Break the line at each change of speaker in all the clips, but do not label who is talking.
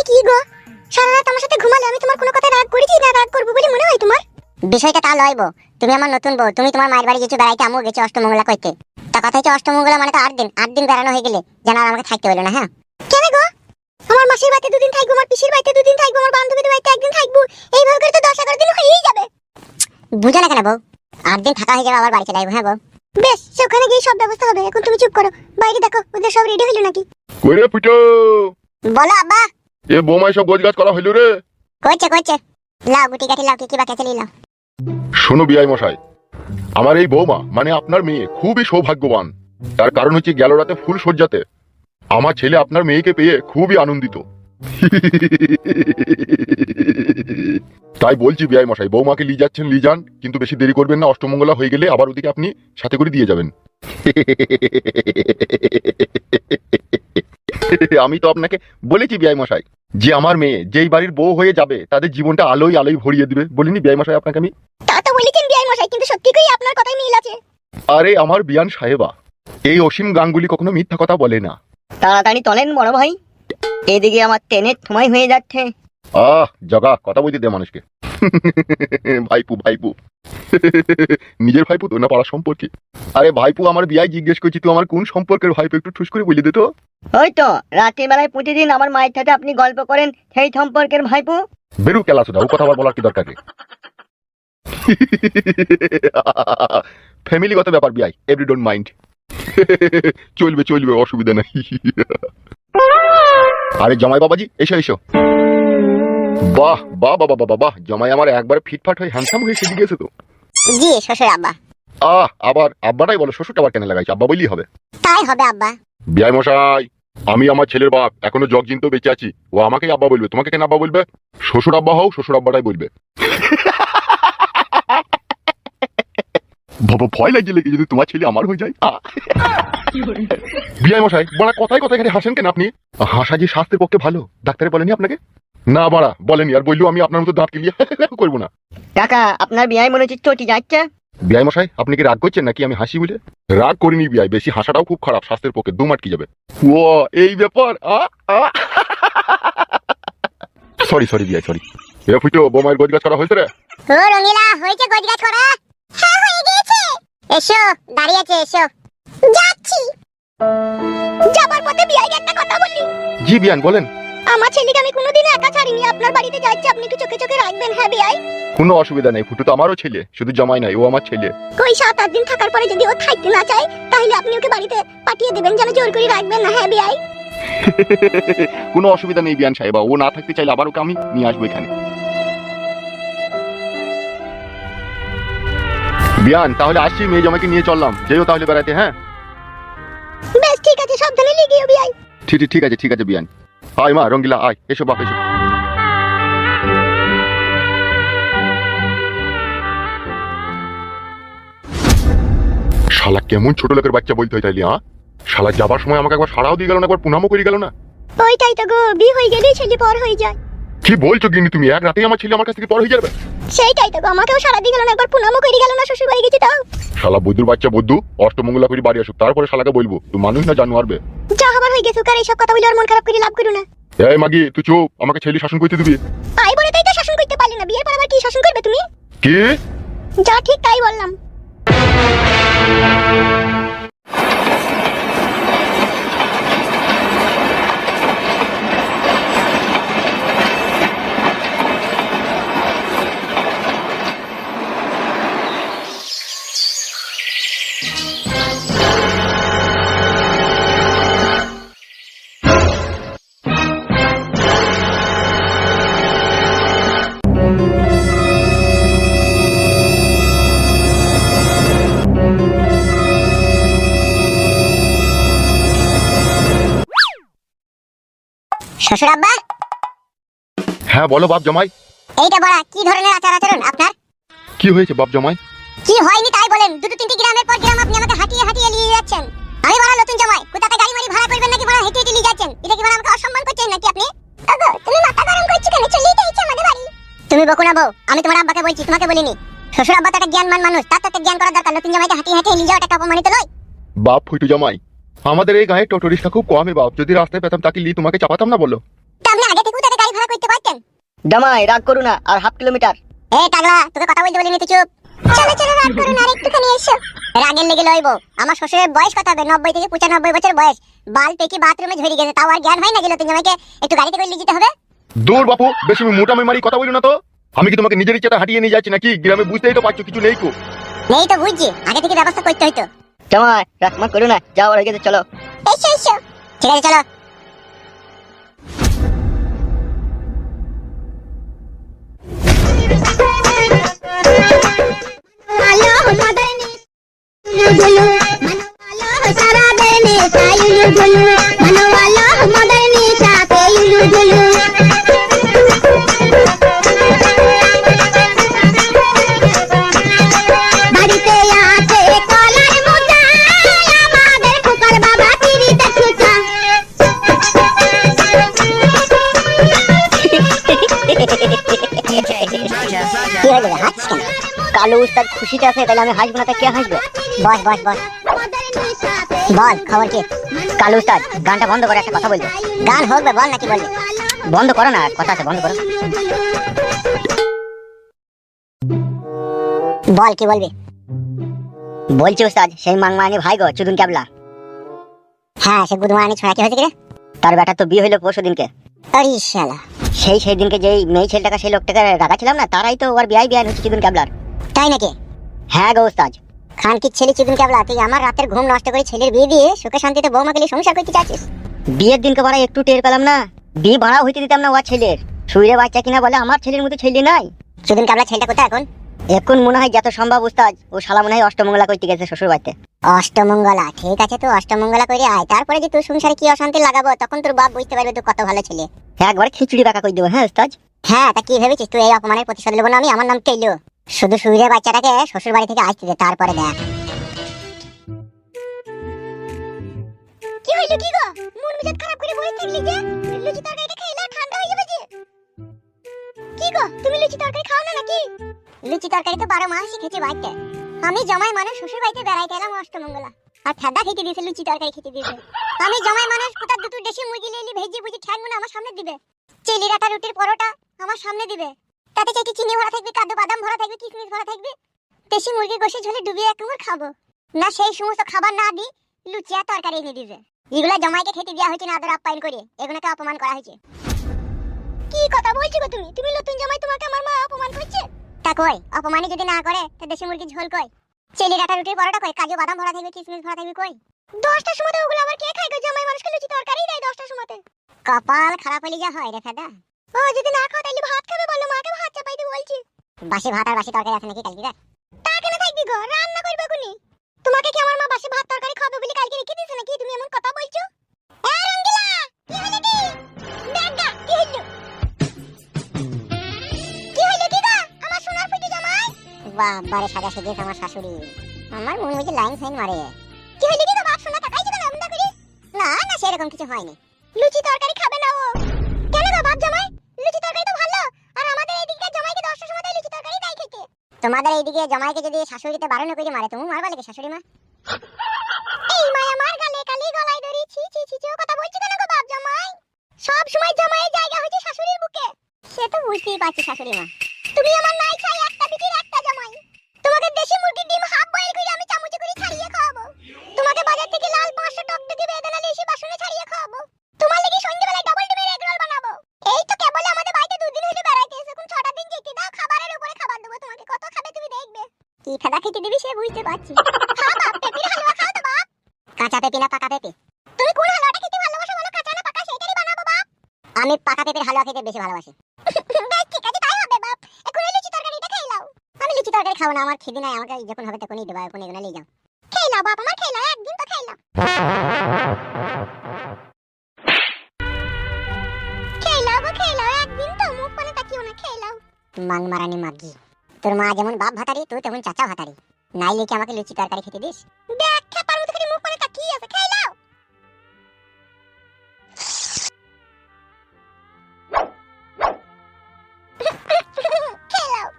তুমি কি গো, সারা রাত আমার সাথে ঘুমালে আমি তোমার কোনো কথায় রাগ করেছি না রাগ করব বলে মনে হয় তোমার? বিষয়টা তা লয় বউ, তুমি আমার নতুন বউ, তুমি তোমার মায়ের বাড়ি গেছো বেড়াইতে, আমিও গেছি অষ্টমঙ্গলা করতে। তা কথা হচ্ছে অষ্টমঙ্গলা মানে তো 8 দিন বেড়ানো হয়ে গেলে যেন আর আমাকে থাকতে হলো না। হ্যাঁ কেন গো, আমার মাসির বাড়িতে 2 দিন থাকবো, আমার পিসির বাড়িতে 2 দিন থাকবো, আমার বান্ধবীদের বাড়িতে 1 দিন থাকবো, এইভাবে করে তো 10-11 দিন হয়েই যাবে। বুঝো না কেন বউ, 8 দিন থাকা হয়ে যাবে আবার বাড়ি চলে যাবো। হ্যাঁ বউ বেশ, সেখানে গিয়ে সব ব্যবস্থা হবে। এখন তুমি চুপ করো, বাইরে দেখো ওদের সব রেডি হলো নাকি।
কইরে ফুটো,
বলো আব্বা।
এ বোমাই সব গোছগাছ করা হইল রে?
কইছে লাও গুটি কাঠি লাও, কি বাকি আছে লাও।
শোনো বিআই মশাই, আমার এই বৌমা মানে আপনার মেয়ে খুবই সৌভাগ্যবান। তার কারণ হচ্ছে গেল রাতে ফুল সজ্জাতে আমার ছেলে আপনার মেয়েকে পেয়ে খুবই আনন্দিত। তাই বলছি বিআই মশাই, বৌমাকে নিয়ে যাচ্ছেন নিয়ে যান, কিন্তু বেশি দেরি করবেন না। অষ্টমঙ্গলা হয়ে গেলে আবার ওদিকে আপনি সাথে করে দিয়ে যাবেন। আমি তো আপনাকে বলেছি বিআই মশাই যে আমার মেয়ে যেই বাড়ির বউ হয়ে যাবে তাদের জীবনটা আলোয় আলোয় ভরিয়ে দিবে। বলিনি বিআই মশাই আপনাকে আমি?
তা তো বলেছেন বিআই মশাই, কিন্তু সত্যি কই আপনার কথাই মিল আছে।
আরে আমার বিয়ান সাহেবা, এই অসীম গাঙ্গুলি কখনো মিথ্যা কথা বলে না।
তাড়াতাড়ি চলেন বড় ভাই, এদিকে আমার ট্রেনের সময় হয়ে যাচ্ছে।
জগা কথা বলতে দে মানুষকে। ভাইপু ভাইপু, নিজের ভাইপু তো না পাড়া সম্পর্কে? আরে ভাইপু, আমার বিয়াই জিজ্ঞেস করছি তুই আমার কোন সম্পর্কের ভাইপু, একটু ঠুস করে বলে দে তো।
ওই তো রাতের বেলায় প্রতিদিন আমার মায়ের সাথে আপনি গল্প করেন, সেই সম্পর্কের ভাইপো।
বেরু কেলা সুদা, ও কথা আবার বলার কি দরকার? ফ্যামিলিগত ব্যাপার বিয়াই, এভরি ডোন্ট মাইন্ড। চলবে চলবে, অসুবিধা নাই। আরে জামাই বাবাজি, এসো এসো। বাহ বাহ বাবা বাবা বাহ, জামাই আমার একবার ফিটফাট হয়ে হ্যান্ডসাম হয়ে সেজে গেছে তো।
জি শ্বশুর আব্বা।
আবার আব্বাটাই বলো, শ্বশুরটা আবার কেন লাগাইছো? আব্বা বললেই হবে।
তাই হবে আব্বা।
বিয়াই মশাই, আমি আমার ছেলের বাপ, এখনো জগজিন তো বেঁচে আছি। ও আমাকেই আব্বা বলবে, তোমাকে কেন আব্বা বলবে? শ্বশুর আব্বা হও, শ্বশুর আব্বাটাই বলবে। বাবা ভয় লাগছে লেগে যদি তোমার ছেলে আমার হয়ে যায়। বিয়াই মশাই, বড়া কথায় কথায় এখানে হাসেন কেন আপনি? হাসা যে স্বাস্থ্যের পক্ষে ভালো, ডাক্তারে বলেনি আপনাকে? না বাড়া বলেনি, আর বললেও আমি আপনার মতো দাঁত কিলিয়ে করবো না।
কাকা, আপনার বিয়াই মনে হচ্ছে চটি যাচ্ছে।
বিয়াই মশাই, আপনি কি রাগ করছেন নাকি আমি হাসি বলে? রাগ করিনি বিয়াই, বেশি হাসাটাও খুব খারাপ, স্বাস্থ্যের পক্ষে দুম আটকে যাবে। ও এই ব্যাপার। সরি সরি বিয়াই সরি। এ ফুটো, বোমায়ের গোছগাছ করা হয়েছে রে?
ও রঙিলা, হয়েছে গোছগাছ করা? হ্যাঁ হয়ে গেছে। এসো, দাঁড়িয়ে আছে, এসো। যাচ্ছি। যাবার পথে বিয়াইকে একটা কথা বলি।
জি বিয়ান বলেন।
আমার ছেলেকে আমি কোনোদিন একা ছাড়িনি, আপনার বাড়িতে যাচ্ছি, আপনি একটু চোখে চোখে রাখবেন। হ্যাঁ বিয়াই।
কোনো অসুবিধা নেই, ফুটু তো আমারও ছেলে, শুধু জামাই নাই, ও আমার ছেলে।
কই 7-8 দিন থাকার পরে যদি ও থাকতে না চায় তাহলে আপনি ওকে বাড়িতে পাঠিয়ে দেবেন, যেন জোর করে রাখবেন না। হ্যাঁ বিয়াই।
কোনো অসুবিধা নেই বিয়ান সাহেবা, ও না থাকতে চাইলে আবার ওকে আমি নিয়ে আসবো এখানে। বিয়ান তাহলে আসছি, মেয়ে জামাইকে নিয়ে চললাম, যেও তাহলে বেড়াতে। হ্যাঁ
বেশ ঠিক আছে, সাবধানে লিগিও বিয়াই।
ঠিক আছে ঠিক আছে বিয়ান। আয় মা রঙ্গিলা, আয়, এসো বাপ এসো। শালা কেমন ছোট লোকের বাচ্চা বলতে হয় তাইলে? শালা যাবার সময় আমাকে একবার সারাও দিয়ে গেল না, একবার পুনামও করে গেল না।
ওইটাই তো গো, বিয়ে হয়ে গেলেই ছেলে পর হয়ে যায়।
কি বলছো গিন্নি তুমি? এক রাতেই আমার ছেলে আমার কাছ থেকে পর হয়ে যাবে?
সেইটাই তো গো, আমাকেও সারা দিয়ে গেল না, একবার পুনামও করে গেল না, শ্বশুর বাড়ি গেছি তাও।
শালা বুদ্ধুর বাচ্চা বুদ্ধু, অষ্টমঙ্গলা করে বাড়ি আসুক, তারপরে শালাকে বলবো তুই মানুষ না জানোয়ার বে।
যা হবার হয়ে গেছে, কার এইসব কথা বলে আর মন খারাপ করে লাভ করো না।
এই মাগি তুই চুপ, আমাকে ছেলে শাসন করতে দিবি?
তাই বলে তাই তো শাসন করতে পারলি না, বিয়ের পর আবার কি শাসন করবে তুমি?
কি?
যা ঠিক তাই বললাম। শ্বশুর আব্বা।
হ্যাঁ বলো বাপ জামাই।
এইটা বড়া কি ধরনের আচার আচরণ আপনার?
কি হয়েছে বাপ জামাই?
কি হয়নি তাই বলেন, 2-3 গ্রামের পর গ্রাম আপনি আমাকে হাঁটিয়ে হাঁটিয়ে নিয়ে যাচ্ছেন। আমি বড় নতুন জামাই, কোথাতে গাড়ি মারি ভাড়া করবেন নাকি বড় হেঁটে হেঁটে নিয়ে যাচ্ছেন? এটা কি বড় আমাকে অসম্মান করছেন নাকি আপনি? ওগো তুমি মাথা গরম করছো কেন? চলেই তো ইচ্ছে আমাদের বাড়ি। তুমি বকো না বউ, আমি তোমার আব্বাকে বলছি, তোমাকে বলিনি। শ্বশুর আব্বা তো একটা জ্ঞানমান মানুষ, তার তো জ্ঞান করার দরকার। নতুন জামাইকে হাঁটিয়ে হাঁটিয়ে নিয়ে যাওয়াটা অপমানিত নয়?
বাপ ফুটু জামাই, আমাদের এই গায়ে টোটো রিক্সা খুব কমই বাপ, যদি রাস্তায় পেতাম তাকে লি তোমাকে চাপাতাম না বলো।
তা আপনি আগে থেকে তাকে করতে পারতেন।
জামাই রাগ করু না, আর হাফ কিলোমিটার।
এই টাগলা, তোকে কথা বলতে বলিনি, তুই চুপ। চলো চলো, রাগ করুন আর একটুখানি এসো। রাগের লেগে লইব। আমার শ্বশুরের বয়স কত হবে? 90 থেকে 95 বছর বয়স। বাল পেকি বাথরুমে ঝরে গেছে, তাও আর জ্ঞান হয় না গেল তুমি আমাকে একটু গাড়িতে করে নিয়ে যেতে হবে।
দূর বাপু, বেশি মোটামি মারি কথা বলি না তো। আমি কি তোমাকে নিজের ইচ্ছাটা হাঁটিয়ে নিয়ে যাচ্ছি নাকি? গ্রামে বুঝতেই তো পারছো কিছু নেই কো।
নেই তো বুঝছি, আগে থেকে ব্যবস্থা করতে হইতো।
জামাই রাগ করু না, যাও হয়ে গেছে, চলো।
এসো এসো, ঠিক আছে চলো। কি হলো রে, হাসছিস কেন?
কালু উস্তাদ খুশিতে আছে, তাহলে আমি হাসবো না, তা কে হাসবে?
বস বস বস, বল খবর কি?
কালু উস্তাদ গানটা বন্ধ করে একটা কথা বলবো।
গান হোক বে, বল নাকি বলবি?
বন্ধ করো না, কথা আছে, বন্ধ করো।
বল কি বলবি?
বলছি উস্তাদ, সেই মাংমানি ভাই গো চুদুন ক্যাবলা,
হ্যাঁ, সে গুদমানি ছড়া কি হয়েছে কি রে?
তার বেটা তো বিয়ে হইলো পরশু দিনকে।
আরে শালা,
সেই দিনকে যেই মেয়ে ছেলেটাকে সেই লোকটাকে রাগাছিলাম না, তারাই তো ওর বিয়ে হচ্ছে চুদুন ক্যাবলার।
তাই নাকি?
হ্যাঁ গো উস্তাদ।
খান কি ছেলে চিকন ক্যাবলা, তুই আমার রাতের ঘুম নষ্ট করে ছেলের বিয়ে দিয়ে সুখে শান্তিতে বৌমাকে নিয়ে সংসার করতে চাচ্ছিস?
বিয়ের দিনকে বাড়া একটু টের পেলাম না, বিয়ে ভাড়াও হইতে দিতাম না ওর ছেলের। শুইরে বাচ্চা কিনা বলে আমার ছেলের মতো ছেলে নাই।
চিকন ক্যাবলা ছেলেটা কোথায় এখন?
এখন মনে হয় যত সম্ভব উস্তাদ, ও শালা মনে হয় অষ্টমঙ্গলা করতে গেছে শ্বশুর বাড়িতে।
অষ্টমঙ্গলা? ঠিক আছে, তুই অষ্টমঙ্গলা করে আয়, তারপরে যে তোর সংসারে কি অশান্তি লাগাবো তখন তোর বাপ বুঝতে পারবে তুই কত ভালো ছেলে।
একবার খিচুড়ি পাকা করে দেবো। হ্যাঁ উস্তাদ।
হ্যাঁ, তা কি ভেবেছিস তুই এই অপমানের প্রতিশোধ নেবো না আমি? আমার নাম টেইলো। শুধু শুইরে বাচ্চাটাকে শ্বশুর বাড়ি থেকে আসতে দে, তারপরে দেখ। কি হইলো কি গো? মন মেজাজ খারাপ করে বসে থাকলি যে? লুচি তরকারিটা খেলে ঠান্ডা হয়ে যাবে যে। কি গো, তুমি লুচি তরকারি খাও না নাকি? লুচি তরকারি তো 12 মাসই খেতে বাড়তে। আমি জমাই মানুষ শ্বশুর বাড়িতে বেড়াইতে এলাম অষ্টমঙ্গলা, আর ঠাডা খেতে দিয়েছে, লুচি তরকারি খেতে দিয়েছে। আমি জমাই মানুষ কোথা দুটো দেশি মুরগি লেলি ভেজে বুঝে ঠ্যাংগুলো আমার সামনে দিবে, চিলি রাটা রুটির পরোটা আমার সামনে দিবে, তাতে চাইতে চিনি ভরা থাকবে, কাজু বাদাম ভরা থাকবে, কিশমিশ ভরা থাকবে। দেশি মুরগি গোশে ঝোলে ডুবিয়ে এক কামড় খাবো না, সেই সমস্ত খাবার না দি লুচি আর তরকারি এনে দিবে। এগুলা জমাইকে খেতে দেওয়া হয়েছে না, আদর আপ্যায়ন করে এগুলোকে অপমান করা হয়েছে। কি কথা বলছো গো তুমি? তুমি নতুন জামাই, তোমাকে আমার মা অপমান করছে? তা কই, অপমানই যদি না করে তা দেশি মুরগির ঝোল কই, চিলি রাটা রুটির পরোটা কই, কাজু বাদাম ভরা থাকবে, কিশমিশ ভরা থাকবে কই? 10টার সময় ওগুলো আবার কে খায় গো? জামাই মানুষকে লুচি তরকারি দেয় 10টার সময়। কপাল খারাপ হলে যা হয় রে ফেদা। ও যদি না খাও তাহলে ভাত খাবে বলো, মাকে ভাত চাপাইতে বলছি। বাসি ভাত আর বাসি তরকারি আছে নাকি কালকে? তা কেন থাকবি গো, রান্না করবে কোনি। তোমাকে কি আমার মা বাসি ভাত তরকারি খাবে বলে কালকে রেখে দিয়েছে নাকি? তুমি এমন কথা বলছো? এ রঙ্গিলা, কি হলো কি? ডাগা কি হলো? কি হলো কি গো আমার সোনার ফুটি জামাই? বাবারে সাজা সেজে আমার শাশুড়ি, আমার মন মধ্যে লাইন সাইন মারে। কি হলো কি গো বাপ, সোনা তাকাইছো কেন এমন করি? না না, সেরকম কিছু হয়নি। লুচি তরকারি খাবে না ও? কেন গো বাপ জামাই, লুচি তরকারি তো ভালো, আর আমাদের এইদিকে জামাইকে 10টার সময় লুচি তরকারি দেয় খেতে। তোমাদের এইদিকে জামাইকে যদি শাশুড়িতে বারণ করে মারে, তুমি মারবা নাকি শাশুড়ি মা? এই মা আমার গালে কালি গলায় ধরি, ছি ছি ছি, ও কথা বলছি কেন গো বাপ জামাই? সব সময় জামাইয়ের জায়গা হচ্ছে শাশুড়ির বুকে, সে তো বুঝতেই পারছি শাশুড়ি মা। তুমি আমার নাই চাই একটা বিটির একটা জামাই। তোমাকে দেশি মুরগির ডিম হাফ বয়েল করে আমি চামচে করে ছাড়িয়ে খাওয়াবো। তোমাকে বাজার থেকে লাল 500 টকটকে বেদানা এসে বাসনে ছাড়িয়ে খাওয়াবো। তোমার লাগি সন্ধ্যাবেলায় ডাবল ডিমের এগ রোল বানাবো। এই তো কেবল আমাদের বাড়িতে 2 দিন হইলো বেড়াইতে এসে, এখন 6টা দিন যেতে দাও, খাবারের উপরে খাবার দেবো তোমাকে, কত খাবে তুমি দেখবে। কি খাদা খেতে দিবি সে বুঝতে পারছি। খাও বাপ, পেপির হালুয়া খাও তো বাপ। কাঁচা পেপি না পাকা পেপি? তুমি কোন হালুয়াটা খেতে ভালোবাসো বলো, কাঁচা না পাকা সেটাই বানাবো বাপ। আমি পাকা পেপির হালুয়া খেতে বেশি ভালোবাসি। বেশ ঠিক আছে, তাই হবে বাপ। এখন এই লুচি তরকারিটা খেয়ে নাও। আমি লুচি তরকারি খাবো না, আমার খিদে নাই, আমাকে যখন হবে তখনই দেবা, এখন এগুলো নিয়ে যাও। খেয়ে নাও বাপ, আমার খেয়ে নাও, একদিন তো খেয়ে নাও। খেয়ে নাও গো, খেয়ে নাও, একদিন তো মুখ পানে তাকিও না, খেয়ে নাও। মাং মারানি মাগি, তোর মা যেমন বাপ ভাতারি তুই তেমন চাচা ভাতারি, নাইলে কি আমাকে লুচি তরকারি খেতে দিস? দেখ খেপার মতো করে মুখ পানে তাকিয়ে আছে, খেয়ে নাও। খেয়ে নাও।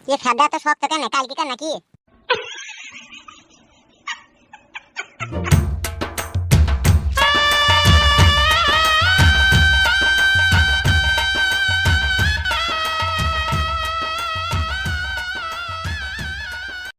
কি ফেদা তো শক্ত কেন, কালকে কেন নাকি?